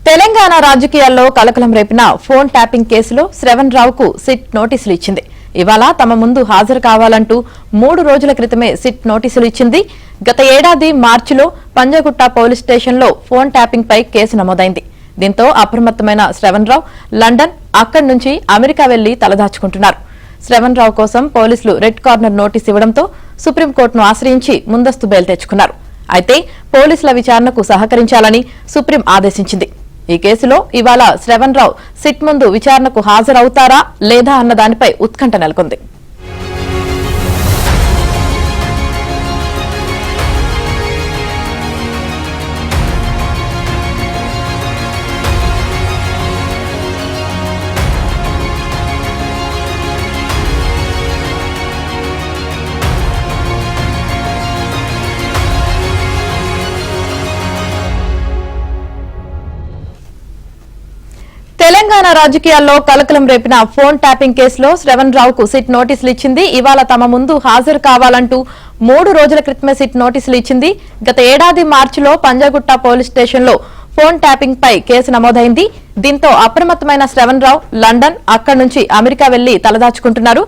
తెలంగాణ రాజకీయాల్లో కలకలం రేపిన phone tapping కేసులో శ్రవణ్ రావుకు సిట్ నోటీసులు ఇచ్చింది. ఇవాళ తమ ముందు హాజరు కావాలంటూ 3 రోజుల క్రితమే సిట్ నోటీసులు ఇచ్చింది. గత ఏడాది మార్చిలో పంజగుట్ట పోలీస్ స్టేషన్లో ఫోన్ ట్యాపింగ్ పై కేసు నమోదైంది. దీంతో అప్రమత్తమైన శ్రవణ్ రావు లండన్, అక్కడి నుంచి అమెరికా వెళ్లి తలదాచుకుంటున్నారు. శ్రవణ్ రావు కోసం పోలీసులు రెడ్ కార్నర్ నోటీసు ఇవ్వడంతో సుప్రీంకోర్టును ఆశ్రయించి ముందస్తు బెయిల్ తెచ్చుకున్నారు. అయితే పోలీసుల విచారణకు సహకరించాలని సుప్రీం ఆదేశించింది. ఈ కేసులో ఇవాళ శ్రవణ్ రావు సిట్ ముందు విచారణకు హాజరవుతారా లేదా అన్న దానిపై ఉత్కంఠ నెలకొంది. తెలంగాణ రాజకీయాల్లో కలకలం రేపిన ఫోన్ ట్యాపింగ్ కేసులో శ్రవణ్ రావుకు సిట్ నోటీసులు ఇచ్చింది. ఇవాళ తమ ముందు హాజరు కావాలంటూ 3 రోజుల క్రితమే సిట్ నోటీసులు ఇచ్చింది. గత ఏడాది మార్చిలో పంజగుట్ట పోలీస్ స్టేషన్లో ఫోన్ ట్యాపింగ్ పై కేసు నమోదైంది. దీంతో అప్రమత్తమైన శ్రవణ్ రావు లండన్, అక్కడి నుంచి అమెరికా వెళ్లి తలదాచుకుంటున్నారు.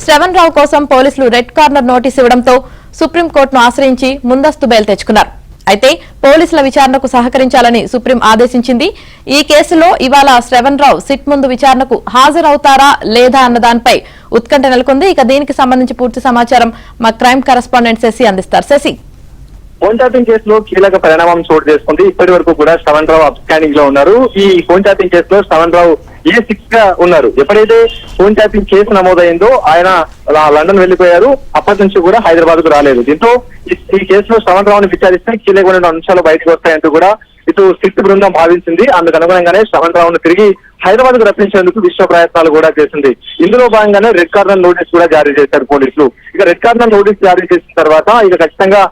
శ్రవణ్ రావు కోసం పోలీసులు రెడ్ కార్నర్ నోటీసు ఇవ్వడంతో సుప్రీంకోర్టును ఆశ్రయించి ముందస్తు బెయిల్ తెచ్చుకున్నారు. అయితే పోలీసుల విచారణకు సహకరించాలని సుప్రీం ఆదేశించింది. ఈ కేసులో ఇవాళ శ్రవణ్ రావు సిట్ ముందు విచారణకు హాజరవుతారా లేదా అన్న దానిపై ఉత్కంఠ నెలకొంది. ఇక దీనికి సంబంధించి పూర్తి సమాచారం మా క్రైమ్ కరెస్పాండెంట్ శశి అందిస్తారు. శశి, ఫోన్ ట్యాపింగ్ కేసులో కీలక పరిణామం చోటు చేసుకుంది. ఇప్పటి వరకు కూడా శ్రవణ్ రావు అబ్స్కాండింగ్ లో ఉన్నారు. ఈ ఫోన్ ట్యాపింగ్ కేసులో శ్రవణ్ రావు A6 గా ఉన్నారు. ఎప్పుడైతే ఫోన్ ట్యాపింగ్ కేసు నమోదైందో ఆయన లండన్ వెళ్లిపోయారు. అప్పటి నుంచి కూడా హైదరాబాద్ కు రాలేదు. దీంతో ఈ కేసులో శ్రవణ్ రావుని విచారిస్తే కీలకమైన అంశాలు బయటకు వస్తాయంటూ కూడా ఇటు సిట్ బృందం భావించింది. అందుకు అనుగుణంగానే శ్రవణ్ రావును తిరిగి హైదరాబాద్ కు రప్పించేందుకు విశ్వ ప్రయత్నాలు కూడా చేసింది. ఇందులో భాగంగానే రెడ్ కార్నర్ నోటీస్ కూడా జారీ చేశారు పోలీసులు. ఇక రెడ్ కార్నర్ నోటీస్ జారీ చేసిన తర్వాత ఇక ఖచ్చితంగా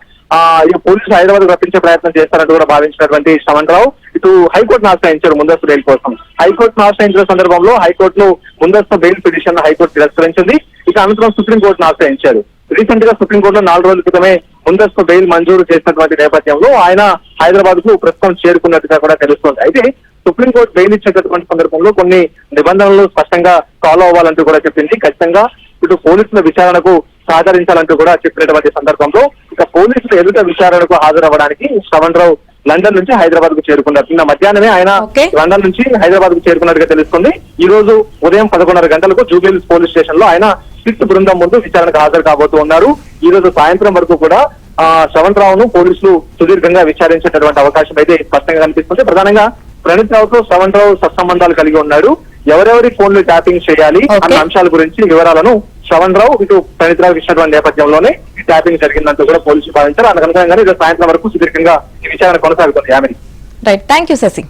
పోలీసులు హైదరాబాద్ రప్పించే ప్రయత్నం చేస్తారంటూ కూడా భావించినటువంటి శ్రవణ్ రావు ఇటు హైకోర్టును ఆశ్రయించారు ముందస్తు బెయిల్ కోసం. హైకోర్టును ఆశ్రయించిన సందర్భంలో హైకోర్టులో ముందస్తు బెయిల్ పిటిషన్ హైకోర్టు తిరస్కరించింది. ఇక అనంతరం సుప్రీంకోర్టును ఆశ్రయించారు. రీసెంట్ గా సుప్రీంకోర్టులో 4 రోజుల క్రితమే ముందస్తు బెయిల్ మంజూరు చేసినటువంటి నేపథ్యంలో ఆయన హైదరాబాద్ కు ప్రస్తుతం చేరుకున్నట్టుగా కూడా తెలుస్తోంది. అయితే సుప్రీంకోర్టు బెయిల్ ఇచ్చేటటువంటి సందర్భంలో కొన్ని నిబంధనలు స్పష్టంగా ఫాలో అవ్వాలంటూ కూడా చెప్పింది. ఖచ్చితంగా ఇటు పోలీసుల విచారణకు సహకరించాలంటూ కూడా చెప్పినటువంటి సందర్భంలో ఇక పోలీసులు ఎదుట విచారణకు హాజరవ్వడానికి శ్రవణ్ రావు లండన్ నుంచి హైదరాబాద్ కు చేరుకున్నారు. నిన్న మధ్యాహ్నమే ఆయన లండన్ నుంచి హైదరాబాద్ కు చేరుకున్నట్టుగా తెలుస్తుంది. ఈ రోజు ఉదయం 11:30 గంటలకు జూబ్లీహిల్స్ పోలీస్ స్టేషన్ లో ఆయన సిట్ బృందం ముందు విచారణకు హాజరు కాబోతూ ఉన్నారు. ఈ రోజు సాయంత్రం వరకు కూడా శ్రవణ్ రావును పోలీసులు సుదీర్ఘంగా విచారించేటటువంటి అవకాశం అయితే స్పష్టంగా కనిపిస్తుంది. ప్రధానంగా ప్రణీత్ రావుతో శ్రవణ్ రావు సత్సంబంధాలు కలిగి ఉన్నారు. ఎవరెవరి ఫోన్లు ట్యాపింగ్ చేయాలి అన్న అంశాల గురించి వివరాలను శ్రవణ్ రావు ఇటు ప్రణీత్ రావుకి ఇచ్చినటువంటి నేపథ్యంలోనే ఈ ట్యాపింగ్ జరిగిందంటూ కూడా పోలీసులు భావించారు. అందుకనుకగానే సాయంత్రం వరకు సుదీర్ఘంగా ఈ విచారణ కొనసాగుతుంది. Right, thank you Shashi.